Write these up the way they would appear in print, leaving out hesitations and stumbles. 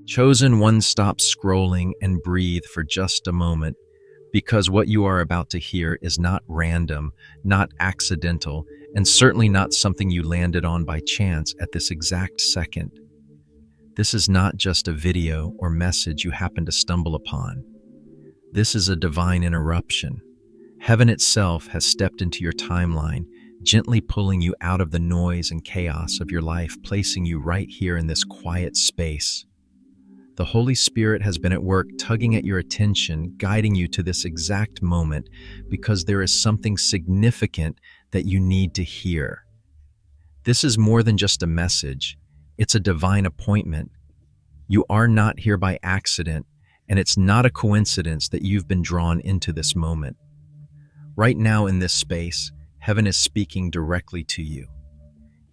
Chosen one, stop scrolling and breathe for just a moment, because what you are about to hear is not random, not accidental, and certainly not something you landed on by chance at this exact second. This is not just a video or message you happen to stumble upon. This is a divine interruption. Heaven itself has stepped into your timeline, gently pulling you out of the noise and chaos of your life, placing you right here in this quiet space. The Holy Spirit has been at work tugging at your attention, guiding you to this exact moment because there is something significant that you need to hear. This is more than just a message. It's a divine appointment. You are not here by accident, and it's not a coincidence that you've been drawn into this moment. Right now in this space, heaven is speaking directly to you.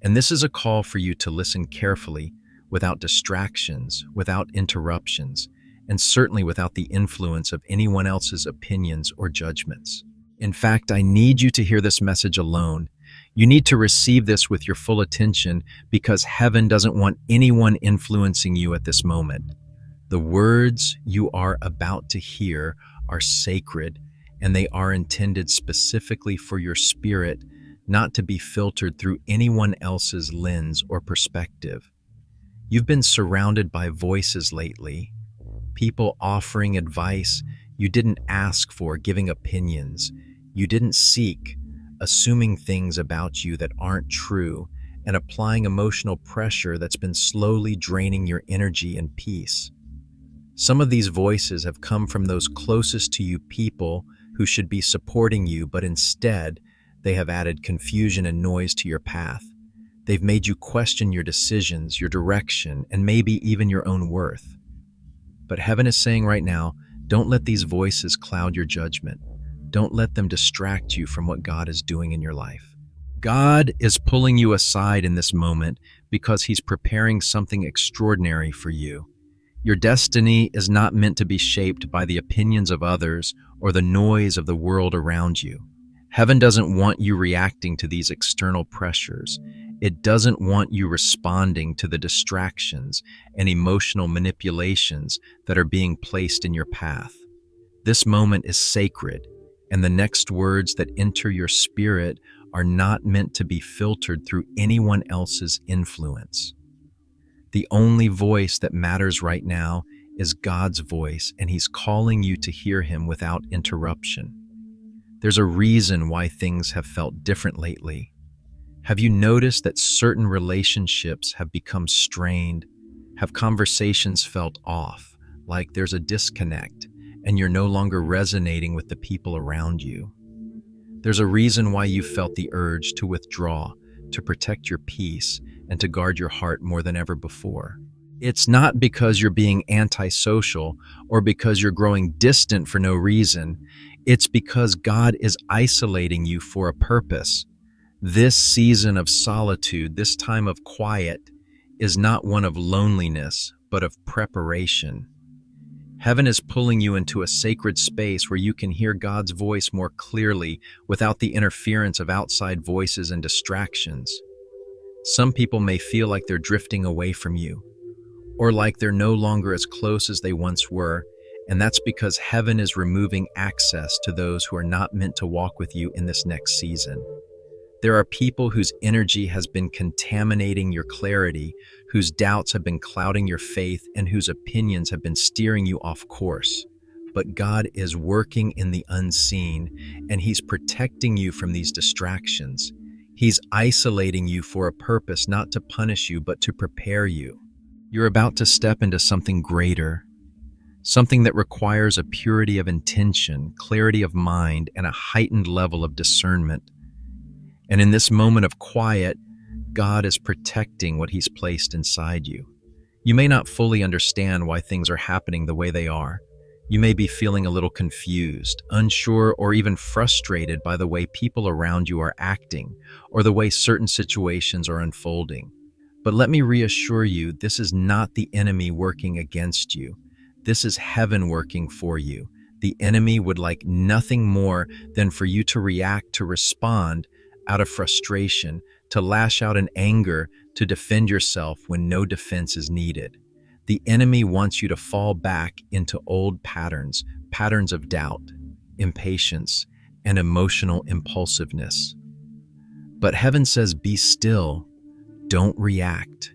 And this is a call for you to listen carefully, without distractions, without interruptions, and certainly without the influence of anyone else's opinions or judgments. In fact, I need you to hear this message alone. You need to receive this with your full attention because heaven doesn't want anyone influencing you at this moment. The words you are about to hear are sacred, and they are intended specifically for your spirit, not to be filtered through anyone else's lens or perspective. You've been surrounded by voices lately, people offering advice you didn't ask for, giving opinions you didn't seek, assuming things about you that aren't true, and applying emotional pressure that's been slowly draining your energy and peace. Some of these voices have come from those closest to you people who should be supporting you, but instead, they have added confusion and noise to your path. They've made you question your decisions, your direction, and maybe even your own worth. But heaven is saying right now, don't let these voices cloud your judgment. Don't let them distract you from what God is doing in your life. God is pulling you aside in this moment because He's preparing something extraordinary for you. Your destiny is not meant to be shaped by the opinions of others or the noise of the world around you. Heaven doesn't want you reacting to these external pressures. It doesn't want you responding to the distractions and emotional manipulations that are being placed in your path. This moment is sacred, and the next words that enter your spirit are not meant to be filtered through anyone else's influence. The only voice that matters right now is God's voice, and He's calling you to hear Him without interruption. There's a reason why things have felt different lately. Have you noticed that certain relationships have become strained? Have conversations felt off, like there's a disconnect, and you're no longer resonating with the people around you? There's a reason why you felt the urge to withdraw, to protect your peace, and to guard your heart more than ever before. It's not because you're being antisocial or because you're growing distant for no reason. It's because God is isolating you for a purpose. This season of solitude, this time of quiet, is not one of loneliness, but of preparation. Heaven is pulling you into a sacred space where you can hear God's voice more clearly without the interference of outside voices and distractions. Some people may feel like they're drifting away from you, or like they're no longer as close as they once were, and that's because heaven is removing access to those who are not meant to walk with you in this next season. There are people whose energy has been contaminating your clarity, whose doubts have been clouding your faith, and whose opinions have been steering you off course. But God is working in the unseen, and He's protecting you from these distractions. He's isolating you for a purpose, not to punish you, but to prepare you. You're about to step into something greater, something that requires a purity of intention, clarity of mind, and a heightened level of discernment. And in this moment of quiet, God is protecting what He's placed inside you. You may not fully understand why things are happening the way they are. You may be feeling a little confused, unsure, or even frustrated by the way people around you are acting, or the way certain situations are unfolding. But let me reassure you, this is not the enemy working against you. This is heaven working for you. The enemy would like nothing more than for you to react, to respond out of frustration, to lash out in anger, to defend yourself when no defense is needed. The enemy wants you to fall back into old patterns, patterns of doubt, impatience, and emotional impulsiveness. But heaven says, be still, don't react.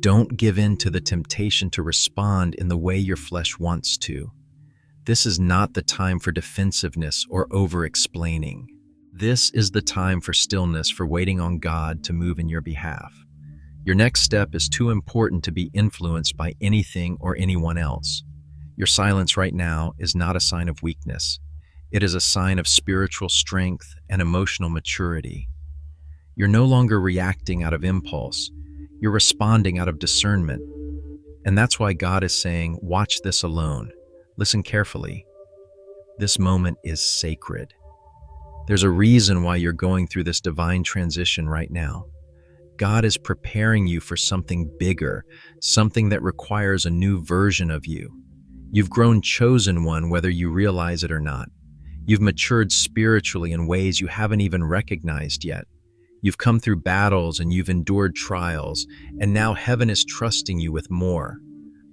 Don't give in to the temptation to respond in the way your flesh wants to. This is not the time for defensiveness or over-explaining. This is the time for stillness, for waiting on God to move in your behalf. Your next step is too important to be influenced by anything or anyone else. Your silence right now is not a sign of weakness. It is a sign of spiritual strength and emotional maturity. You're no longer reacting out of impulse. You're responding out of discernment. And that's why God is saying, watch this alone. Listen carefully. This moment is sacred. There's a reason why you're going through this divine transition right now. God is preparing you for something bigger, something that requires a new version of you. You've grown chosen one, whether you realize it or not. You've matured spiritually in ways you haven't even recognized yet. You've come through battles and you've endured trials, and now heaven is trusting you with more.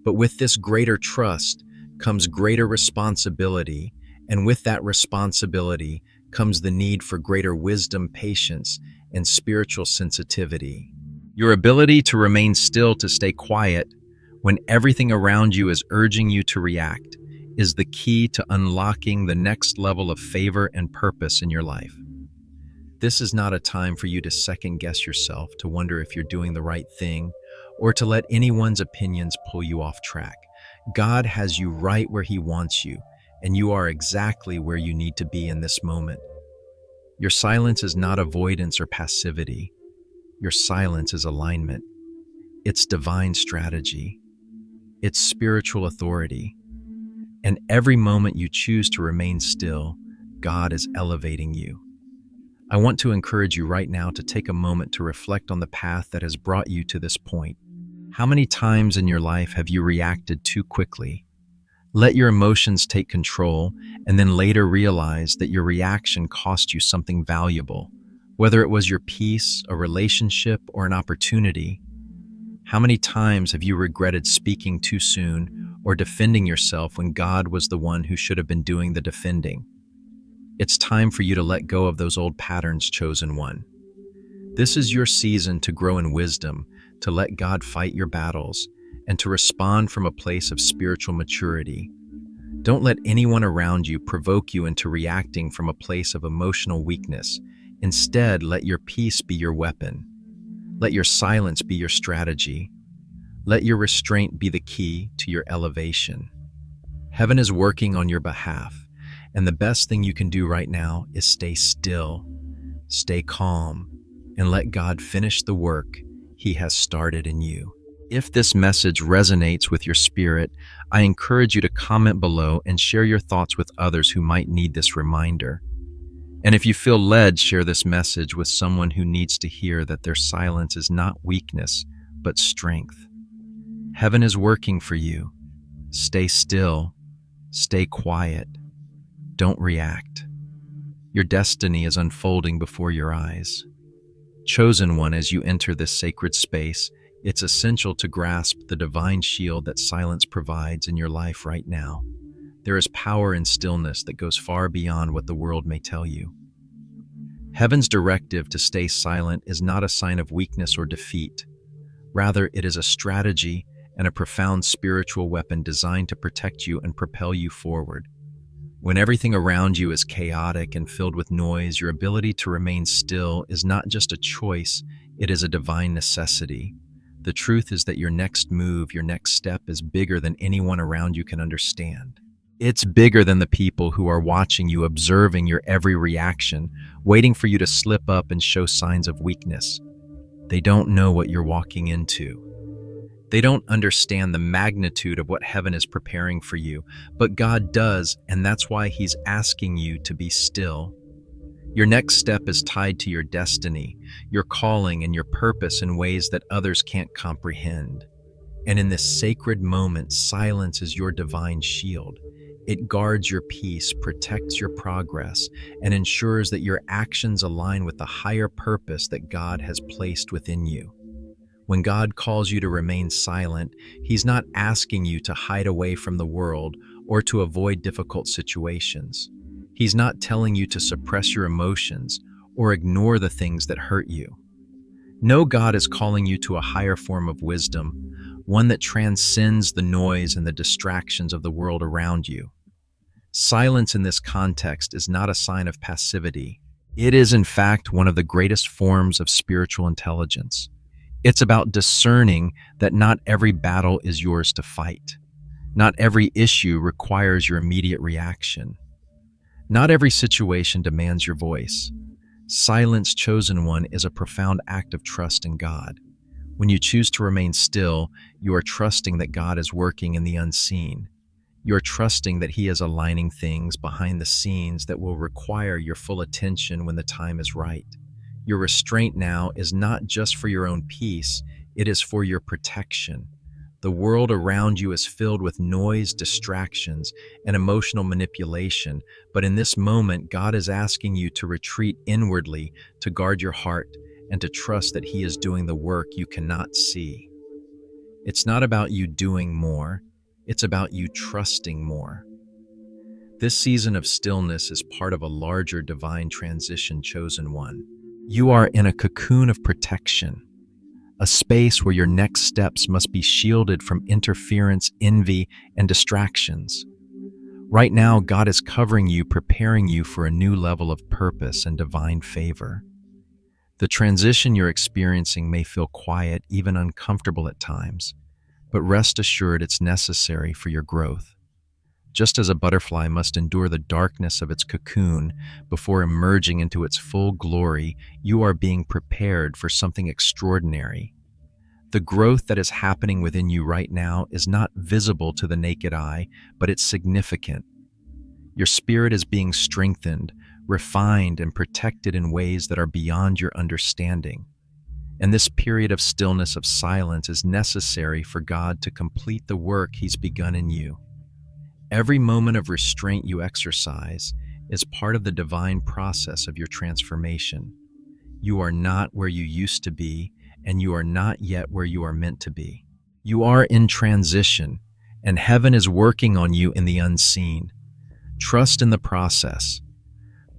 But with this greater trust comes greater responsibility, and with that responsibility comes the need for greater wisdom, patience, and spiritual sensitivity. Your ability to remain still, to stay quiet, when everything around you is urging you to react, is the key to unlocking the next level of favor and purpose in your life. This is not a time for you to second-guess yourself, to wonder if you're doing the right thing, or to let anyone's opinions pull you off track. God has you right where He wants you, and you are exactly where you need to be in this moment. Your silence is not avoidance or passivity. Your silence is alignment. It's divine strategy. It's spiritual authority. And every moment you choose to remain still, God is elevating you. I want to encourage you right now to take a moment to reflect on the path that has brought you to this point. How many times in your life have you reacted too quickly? Let your emotions take control, and then later realize that your reaction cost you something valuable, whether it was your peace, a relationship, or an opportunity. How many times have you regretted speaking too soon or defending yourself when God was the one who should have been doing the defending? It's time for you to let go of those old patterns, chosen one. This is your season to grow in wisdom, to let God fight your battles, and to respond from a place of spiritual maturity. Don't let anyone around you provoke you into reacting from a place of emotional weakness. Instead, let your peace be your weapon. Let your silence be your strategy. Let your restraint be the key to your elevation. Heaven is working on your behalf, and the best thing you can do right now is stay still, stay calm, and let God finish the work He has started in you. If this message resonates with your spirit, I encourage you to comment below and share your thoughts with others who might need this reminder. And if you feel led, share this message with someone who needs to hear that their silence is not weakness, but strength. Heaven is working for you. Stay still. Stay quiet. Don't react. Your destiny is unfolding before your eyes. Chosen one, as you enter this sacred space, it's essential to grasp the divine shield that silence provides in your life right now. There is power in stillness that goes far beyond what the world may tell you. Heaven's directive to stay silent is not a sign of weakness or defeat. Rather, it is a strategy and a profound spiritual weapon designed to protect you and propel you forward. When everything around you is chaotic and filled with noise, your ability to remain still is not just a choice, it is a divine necessity. The truth is that your next move, your next step is bigger than anyone around you can understand. It's bigger than the people who are watching you, observing your every reaction, waiting for you to slip up and show signs of weakness. They don't know what you're walking into. They don't understand the magnitude of what heaven is preparing for you, but God does, and that's why He's asking you to be still. Your next step is tied to your destiny, your calling, and your purpose in ways that others can't comprehend. And in this sacred moment, silence is your divine shield. It guards your peace, protects your progress, and ensures that your actions align with the higher purpose that God has placed within you. When God calls you to remain silent, He's not asking you to hide away from the world or to avoid difficult situations. He's not telling you to suppress your emotions or ignore the things that hurt you. No, God is calling you to a higher form of wisdom, one that transcends the noise and the distractions of the world around you. Silence in this context is not a sign of passivity. It is, in fact, one of the greatest forms of spiritual intelligence. It's about discerning that not every battle is yours to fight. Not every issue requires your immediate reaction. Not every situation demands your voice. Silence, chosen one, is a profound act of trust in God. When you choose to remain still, you are trusting that God is working in the unseen. You're trusting that He is aligning things behind the scenes that will require your full attention when the time is right. Your restraint now is not just for your own peace, it is for your protection. The world around you is filled with noise, distractions, and emotional manipulation, but in this moment, God is asking you to retreat inwardly, to guard your heart, and to trust that He is doing the work you cannot see. It's not about you doing more, it's about you trusting more. This season of stillness is part of a larger divine transition, chosen one. You are in a cocoon of protection, a space where your next steps must be shielded from interference, envy, and distractions. Right now, God is covering you, preparing you for a new level of purpose and divine favor. The transition you're experiencing may feel quiet, even uncomfortable at times, but rest assured it's necessary for your growth. Just as a butterfly must endure the darkness of its cocoon before emerging into its full glory, you are being prepared for something extraordinary. The growth that is happening within you right now is not visible to the naked eye, but it's significant. Your spirit is being strengthened, refined, and protected in ways that are beyond your understanding. And this period of stillness, of silence, is necessary for God to complete the work He's begun in you. Every moment of restraint you exercise is part of the divine process of your transformation. You are not where you used to be, and you are not yet where you are meant to be. You are in transition, and heaven is working on you in the unseen. Trust in the process.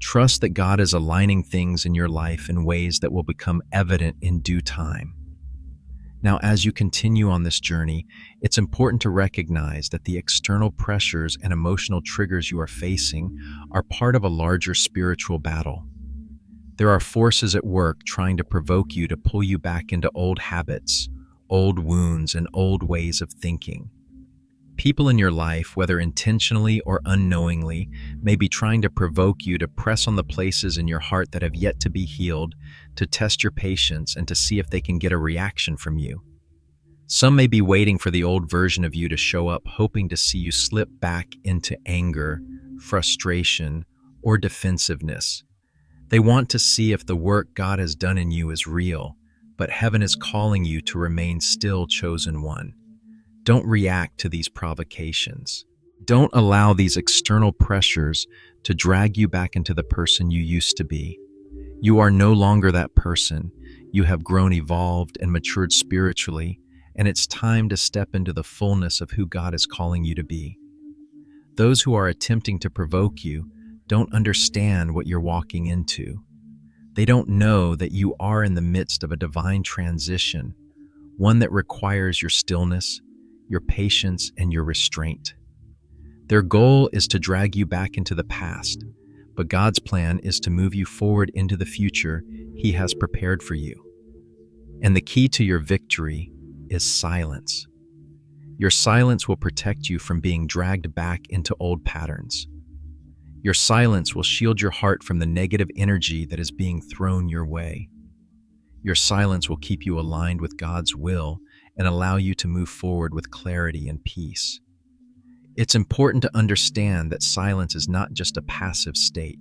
Trust that God is aligning things in your life in ways that will become evident in due time. Now, as you continue on this journey, it's important to recognize that the external pressures and emotional triggers you are facing are part of a larger spiritual battle. There are forces at work trying to provoke you to pull you back into old habits, old wounds, and old ways of thinking. People in your life, whether intentionally or unknowingly, may be trying to provoke you to press on the places in your heart that have yet to be healed, to test your patience, and to see if they can get a reaction from you. Some may be waiting for the old version of you to show up, hoping to see you slip back into anger, frustration, or defensiveness. They want to see if the work God has done in you is real, but heaven is calling you to remain still, chosen one. Don't react to these provocations. Don't allow these external pressures to drag you back into the person you used to be. You are no longer that person. You have grown, evolved, and matured spiritually, and it's time to step into the fullness of who God is calling you to be. Those who are attempting to provoke you don't understand what you're walking into. They don't know that you are in the midst of a divine transition, one that requires your stillness, your patience, and your restraint. Their goal is to drag you back into the past, but God's plan is to move you forward into the future He has prepared for you. And the key to your victory is silence. Your silence will protect you from being dragged back into old patterns. Your silence will shield your heart from the negative energy that is being thrown your way. Your silence will keep you aligned with God's will and allow you to move forward with clarity and peace. It's important to understand that silence is not just a passive state.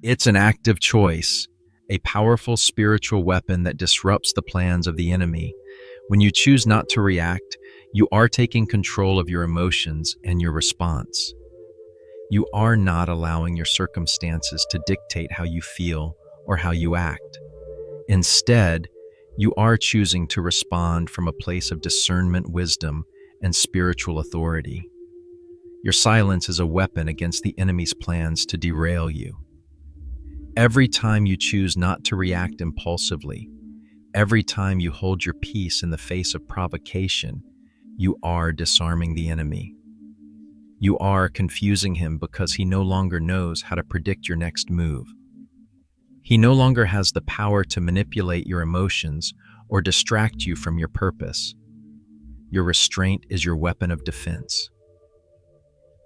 It's an active choice, a powerful spiritual weapon that disrupts the plans of the enemy. When you choose not to react, you are taking control of your emotions and your response. You are not allowing your circumstances to dictate how you feel or how you act. Instead, You are choosing to respond from a place of discernment, wisdom, and spiritual authority. Your silence is a weapon against the enemy's plans to derail you. Every time you choose not to react impulsively, every time you hold your peace in the face of provocation, you are disarming the enemy. You are confusing him because he no longer knows how to predict your next move. He no longer has the power to manipulate your emotions or distract you from your purpose. Your restraint is your weapon of defense.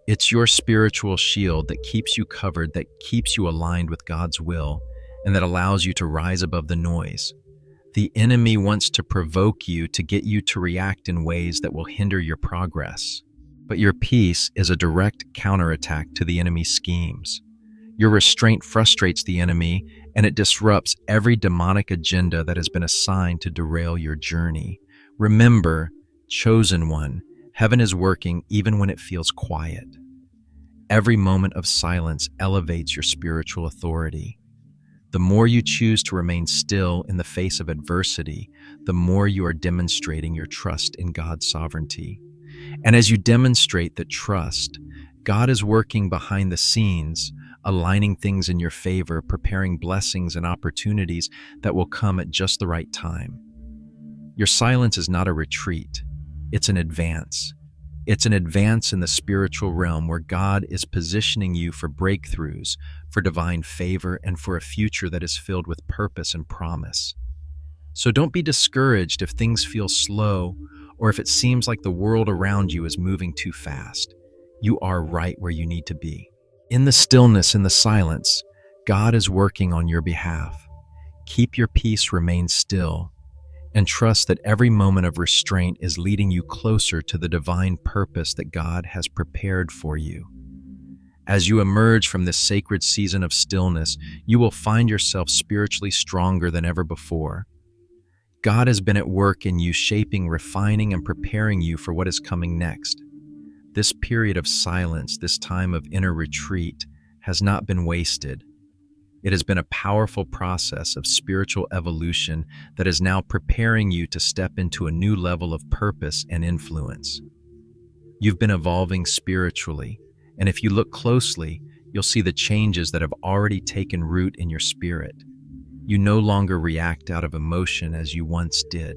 It's your spiritual shield that keeps you covered, that keeps you aligned with God's will, and that allows you to rise above the noise. The enemy wants to provoke you, to get you to react in ways that will hinder your progress. But your peace is a direct counterattack to the enemy's schemes. Your restraint frustrates the enemy, and it disrupts every demonic agenda that has been assigned to derail your journey. Remember, chosen one, heaven is working even when it feels quiet. Every moment of silence elevates your spiritual authority. The more you choose to remain still in the face of adversity, the more you are demonstrating your trust in God's sovereignty. And as you demonstrate that trust, God is working behind the scenes, aligning things in your favor, preparing blessings and opportunities that will come at just the right time. Your silence is not a retreat, it's an advance. It's an advance in the spiritual realm where God is positioning you for breakthroughs, for divine favor, and for a future that is filled with purpose and promise. So don't be discouraged if things feel slow or if it seems like the world around you is moving too fast. You are right where you need to be. In the stillness, in the silence, God is working on your behalf. Keep your peace, remain still, and trust that every moment of restraint is leading you closer to the divine purpose that God has prepared for you. As you emerge from this sacred season of stillness, you will find yourself spiritually stronger than ever before. God has been at work in you, shaping, refining, and preparing you for what is coming next. This period of silence, this time of inner retreat, has not been wasted. It has been a powerful process of spiritual evolution that is now preparing you to step into a new level of purpose and influence. You've been evolving spiritually, and if you look closely, you'll see the changes that have already taken root in your spirit. You no longer react out of emotion as you once did.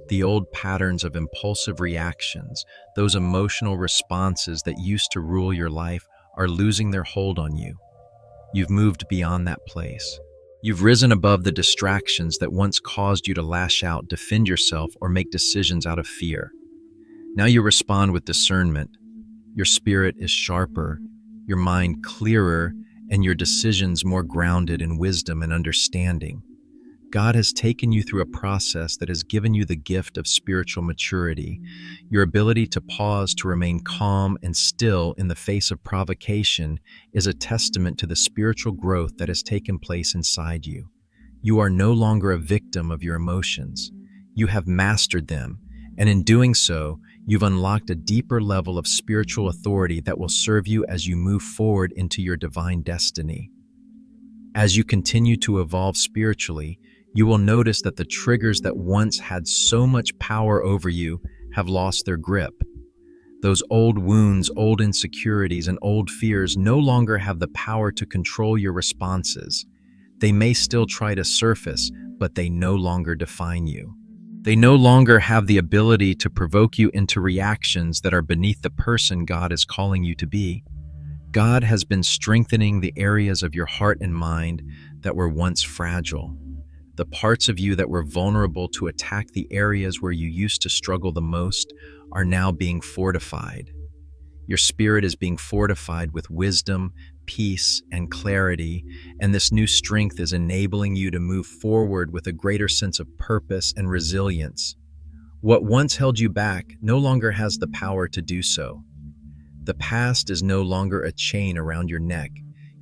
The old patterns of impulsive reactions, those emotional responses that used to rule your life, are losing their hold on you. You've moved beyond that place. You've risen above the distractions that once caused you to lash out, defend yourself, or make decisions out of fear. Now you respond with discernment. Your spirit is sharper, your mind clearer, and your decisions more grounded in wisdom and understanding. God has taken you through a process that has given you the gift of spiritual maturity. Your ability to pause, to remain calm and still in the face of provocation, is a testament to the spiritual growth that has taken place inside you. You are no longer a victim of your emotions. You have mastered them, and in doing so, you've unlocked a deeper level of spiritual authority that will serve you as you move forward into your divine destiny. As you continue to evolve spiritually, you will notice that the triggers that once had so much power over you have lost their grip. Those old wounds, old insecurities, and old fears no longer have the power to control your responses. They may still try to surface, but they no longer define you. They no longer have the ability to provoke you into reactions that are beneath the person God is calling you to be. God has been strengthening the areas of your heart and mind that were once fragile. The parts of you that were vulnerable to attack the areas where you used to struggle the most are now being fortified. Your spirit is being fortified with wisdom, peace, and clarity, and this new strength is enabling you to move forward with a greater sense of purpose and resilience. What once held you back no longer has the power to do so. The past is no longer a chain around your neck.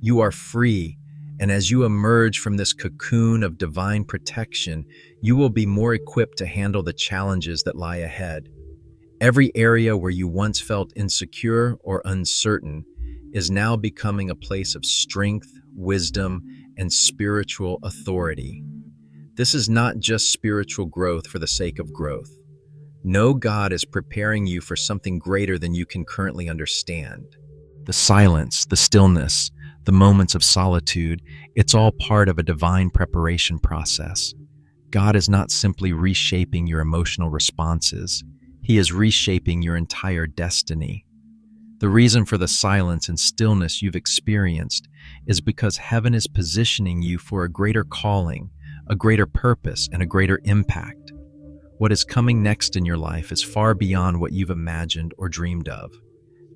You are free, and as you emerge from this cocoon of divine protection, you will be more equipped to handle the challenges that lie ahead. Every area where you once felt insecure or uncertain is now becoming a place of strength, wisdom, and spiritual authority. This is not just spiritual growth for the sake of growth. No, God is preparing you for something greater than you can currently understand. The silence, the stillness, the moments of solitude, it's all part of a divine preparation process. God is not simply reshaping your emotional responses, He is reshaping your entire destiny. The reason for the silence and stillness you've experienced is because heaven is positioning you for a greater calling, a greater purpose, and a greater impact. What is coming next in your life is far beyond what you've imagined or dreamed of.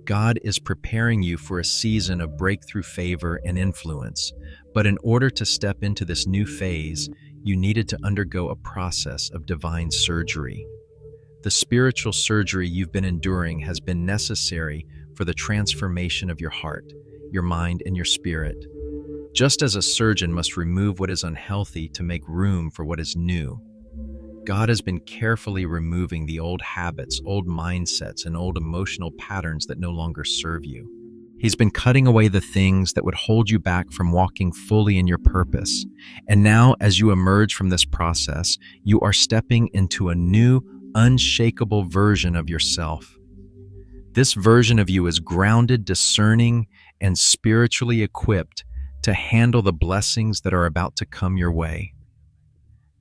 God is preparing you for a season of breakthrough favor and influence, but in order to step into this new phase, you needed to undergo a process of divine surgery. The spiritual surgery you've been enduring has been necessary for the transformation of your heart, your mind, and your spirit. Just as a surgeon must remove what is unhealthy to make room for what is new, God has been carefully removing the old habits, old mindsets, and old emotional patterns that no longer serve you. He's been cutting away the things that would hold you back from walking fully in your purpose. And now, as you emerge from this process, you are stepping into a new, unshakable version of yourself. This version of you is grounded, discerning, and spiritually equipped to handle the blessings that are about to come your way.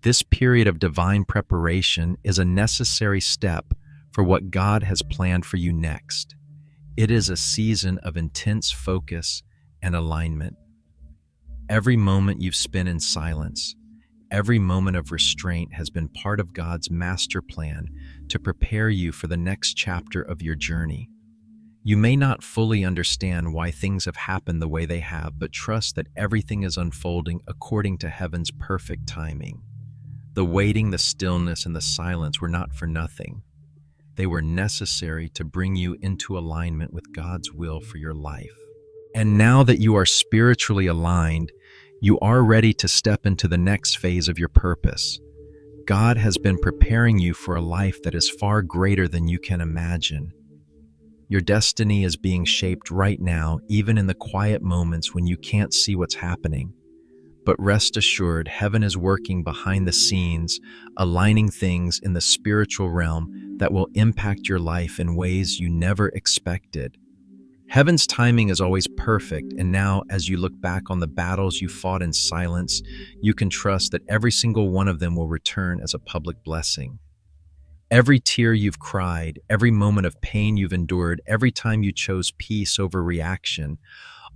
This period of divine preparation is a necessary step for what God has planned for you next. It is a season of intense focus and alignment. Every moment you've spent in silence, every moment of restraint has been part of God's master plan to prepare you for the next chapter of your journey. You may not fully understand why things have happened the way they have, but trust that everything is unfolding according to heaven's perfect timing. The waiting, the stillness, and the silence were not for nothing. They were necessary to bring you into alignment with God's will for your life. And now that you are spiritually aligned, you are ready to step into the next phase of your purpose. God has been preparing you for a life that is far greater than you can imagine. Your destiny is being shaped right now, even in the quiet moments when you can't see what's happening. But rest assured, heaven is working behind the scenes, aligning things in the spiritual realm that will impact your life in ways you never expected. Heaven's timing is always perfect, and now, as you look back on the battles you fought in silence, you can trust that every single one of them will return as a public blessing. Every tear you've cried, every moment of pain you've endured, every time you chose peace over reaction,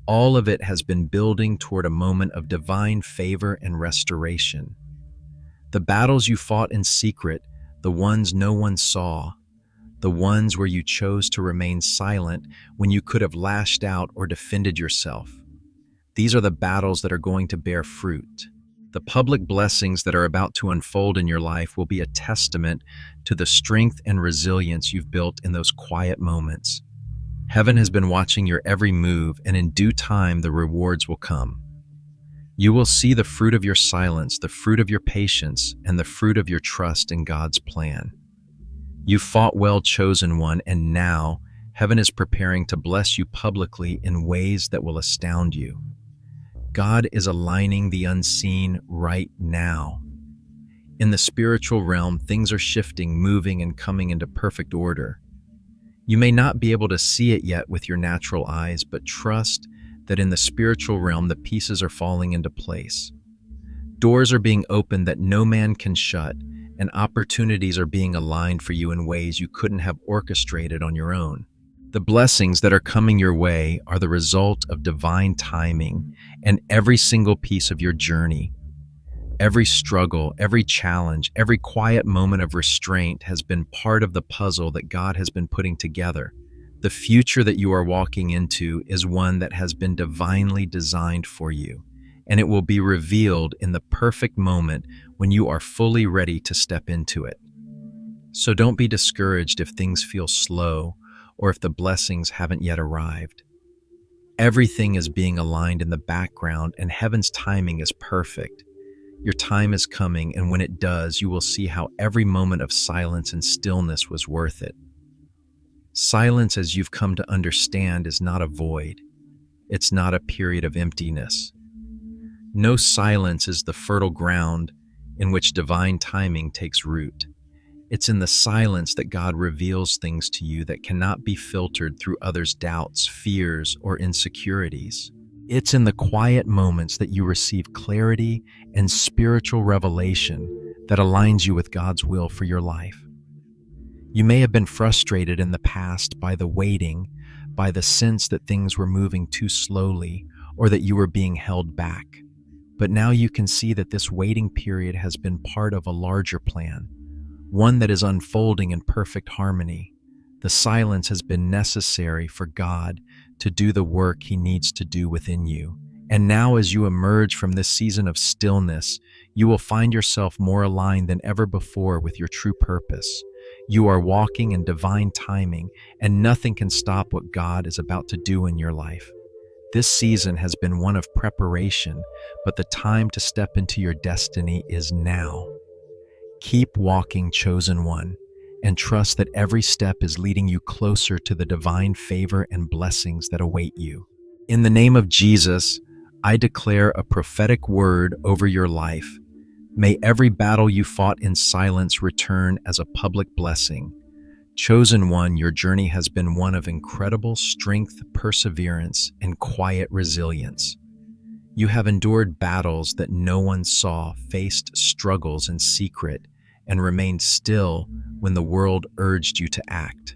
all of it has been building toward a moment of divine favor and restoration. The battles you fought in secret, the ones no one saw, the ones where you chose to remain silent when you could have lashed out or defended yourself. These are the battles that are going to bear fruit. The public blessings that are about to unfold in your life will be a testament to the strength and resilience you've built in those quiet moments. Heaven has been watching your every move, and in due time the rewards will come. You will see the fruit of your silence, the fruit of your patience, and the fruit of your trust in God's plan. You fought well, chosen one, and now heaven is preparing to bless you publicly in ways that will astound you. God is aligning the unseen right now. In the spiritual realm, things are shifting, moving, and coming into perfect order. You may not be able to see it yet with your natural eyes, but trust that in the spiritual realm, the pieces are falling into place. Doors are being opened that no man can shut, and opportunities are being aligned for you in ways you couldn't have orchestrated on your own. The blessings that are coming your way are the result of divine timing, and every single piece of your journey, every struggle, every challenge, every quiet moment of restraint has been part of the puzzle that God has been putting together. The future that you are walking into is one that has been divinely designed for you, and it will be revealed in the perfect moment when you are fully ready to step into it. So don't be discouraged if things feel slow or if the blessings haven't yet arrived. Everything is being aligned in the background, and heaven's timing is perfect. Your time is coming, and when it does, you will see how every moment of silence and stillness was worth it. Silence, as you've come to understand, is not a void. It's not a period of emptiness. No, silence is the fertile ground in which divine timing takes root. It's in the silence that God reveals things to you that cannot be filtered through others' doubts, fears, or insecurities. It's in the quiet moments that you receive clarity and spiritual revelation that aligns you with God's will for your life. You may have been frustrated in the past by the waiting, by the sense that things were moving too slowly or that you were being held back. But now you can see that this waiting period has been part of a larger plan, one that is unfolding in perfect harmony. The silence has been necessary for God to do the work He needs to do within you. And now, as you emerge from this season of stillness, you will find yourself more aligned than ever before with your true purpose. You are walking in divine timing, and nothing can stop what God is about to do in your life. This season has been one of preparation, but the time to step into your destiny is now. Keep walking, chosen one, and trust that every step is leading you closer to the divine favor and blessings that await you. In the name of Jesus, I declare a prophetic word over your life. May every battle you fought in silence return as a public blessing. Chosen one, your journey has been one of incredible strength, perseverance, and quiet resilience. You have endured battles that no one saw, faced struggles in secret, and remained still when the world urged you to act.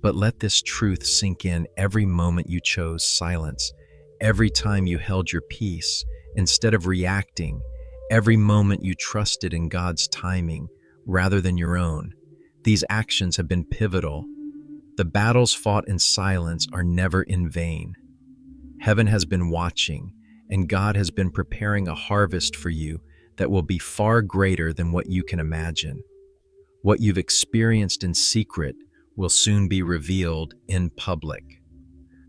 But let this truth sink in every moment you chose silence, every time you held your peace instead of reacting, every moment you trusted in God's timing rather than your own. These actions have been pivotal. The battles fought in silence are never in vain. Heaven has been watching, and God has been preparing a harvest for you that will be far greater than what you can imagine. What you've experienced in secret will soon be revealed in public.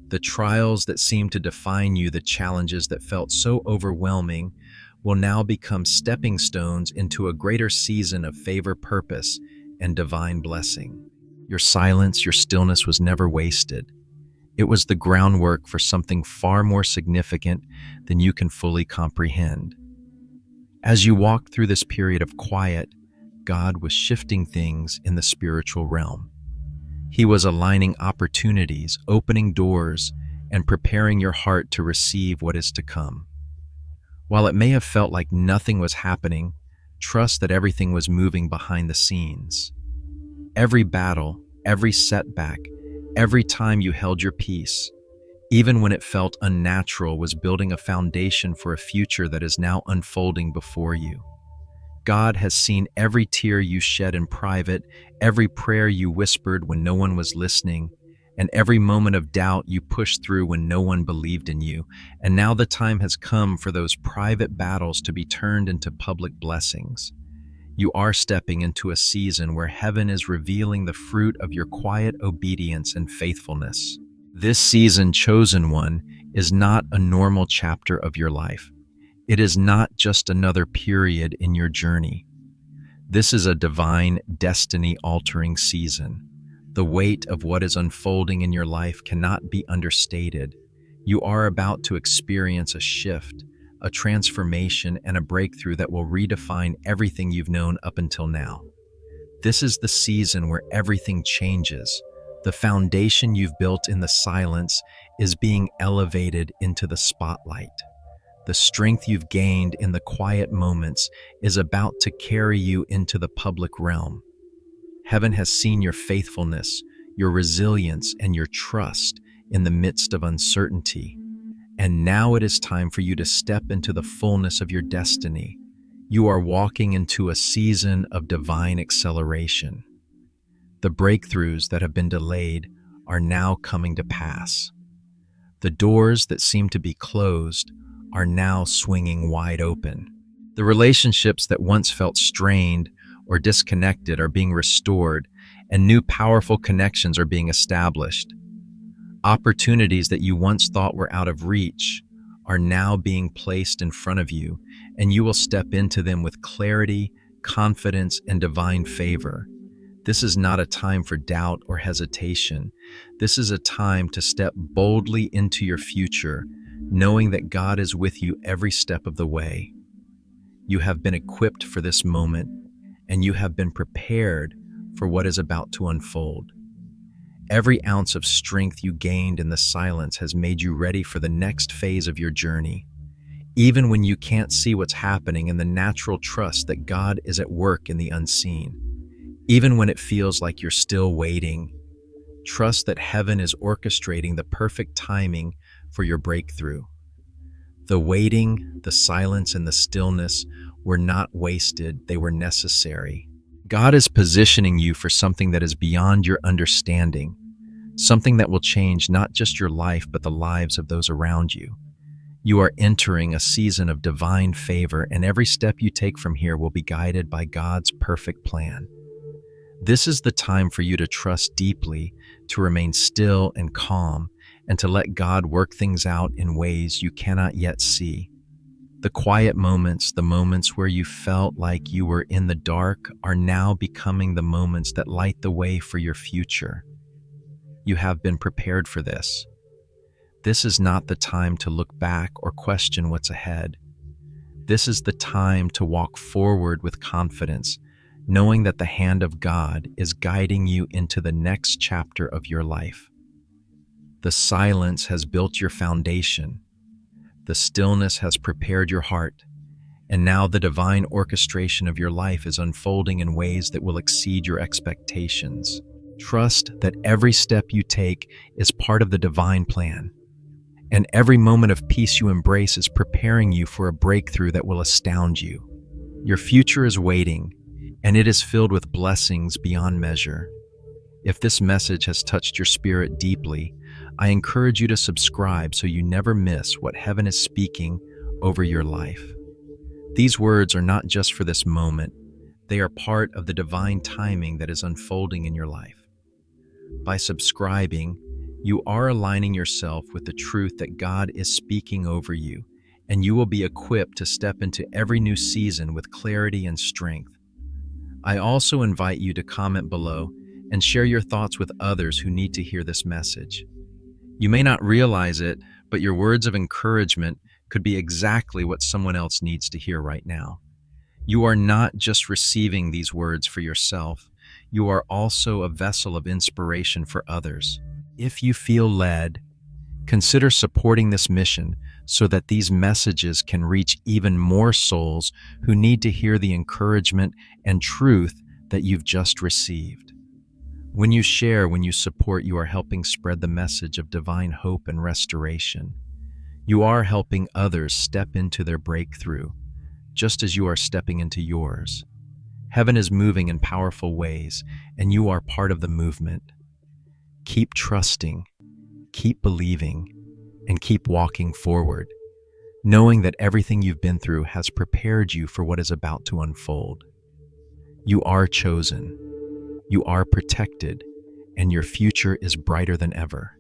The trials that seemed to define you, the challenges that felt so overwhelming, will now become stepping stones into a greater season of favor, purpose, and divine blessing. Your silence, your stillness was never wasted. It was the groundwork for something far more significant than you can fully comprehend. As you walked through this period of quiet, God was shifting things in the spiritual realm. He was aligning opportunities, opening doors, and preparing your heart to receive what is to come. While it may have felt like nothing was happening, trust that everything was moving behind the scenes. Every battle, every setback, every time you held your peace, even when it felt unnatural, was building a foundation for a future that is now unfolding before you. God has seen every tear you shed in private, every prayer you whispered when no one was listening, and every moment of doubt you pushed through when no one believed in you. And now the time has come for those private battles to be turned into public blessings. You are stepping into a season where heaven is revealing the fruit of your quiet obedience and faithfulness. This season, chosen one, is not a normal chapter of your life. It is not just another period in your journey. This is a divine, destiny-altering season. The weight of what is unfolding in your life cannot be understated. You are about to experience a shift, a transformation, and a breakthrough that will redefine everything you've known up until now. This is the season where everything changes. The foundation you've built in the silence is being elevated into the spotlight. The strength you've gained in the quiet moments is about to carry you into the public realm. Heaven has seen your faithfulness, your resilience, and your trust in the midst of uncertainty. And now it is time for you to step into the fullness of your destiny. You are walking into a season of divine acceleration. The breakthroughs that have been delayed are now coming to pass. The doors that seem to be closed are now swinging wide open. The relationships that once felt strained or disconnected are being restored, and new powerful connections are being established. Opportunities that you once thought were out of reach are now being placed in front of you, and you will step into them with clarity, confidence, and divine favor. This is not a time for doubt or hesitation. This is a time to step boldly into your future, knowing that God is with you every step of the way. You have been equipped for this moment, and you have been prepared for what is about to unfold. Every ounce of strength you gained in the silence has made you ready for the next phase of your journey. Even when you can't see what's happening, and the natural trust that God is at work in the unseen. Even when it feels like you're still waiting, trust that heaven is orchestrating the perfect timing for your breakthrough. The waiting, the silence, and the stillness were not wasted, they were necessary. God is positioning you for something that is beyond your understanding, something that will change not just your life, but the lives of those around you. You are entering a season of divine favor, and every step you take from here will be guided by God's perfect plan. This is the time for you to trust deeply, to remain still and calm, and to let God work things out in ways you cannot yet see. The quiet moments, the moments where you felt like you were in the dark, are now becoming the moments that light the way for your future. You have been prepared for this. This is not the time to look back or question what's ahead. This is the time to walk forward with confidence, knowing that the hand of God is guiding you into the next chapter of your life. The silence has built your foundation. The stillness has prepared your heart. And now the divine orchestration of your life is unfolding in ways that will exceed your expectations. Trust that every step you take is part of the divine plan. And every moment of peace you embrace is preparing you for a breakthrough that will astound you. Your future is waiting, and it is filled with blessings beyond measure. If this message has touched your spirit deeply, I encourage you to subscribe so you never miss what heaven is speaking over your life. These words are not just for this moment, they are part of the divine timing that is unfolding in your life. By subscribing, you are aligning yourself with the truth that God is speaking over you, and you will be equipped to step into every new season with clarity and strength. I also invite you to comment below and share your thoughts with others who need to hear this message. You may not realize it, but your words of encouragement could be exactly what someone else needs to hear right now. You are not just receiving these words for yourself, you are also a vessel of inspiration for others. If you feel led, consider supporting this mission so that these messages can reach even more souls who need to hear the encouragement and truth that you've just received. When you share, when you support, you are helping spread the message of divine hope and restoration. You are helping others step into their breakthrough, just as you are stepping into yours. Heaven is moving in powerful ways, and you are part of the movement. Keep trusting, keep believing, and keep walking forward, knowing that everything you've been through has prepared you for what is about to unfold. You are chosen, you are protected, and your future is brighter than ever.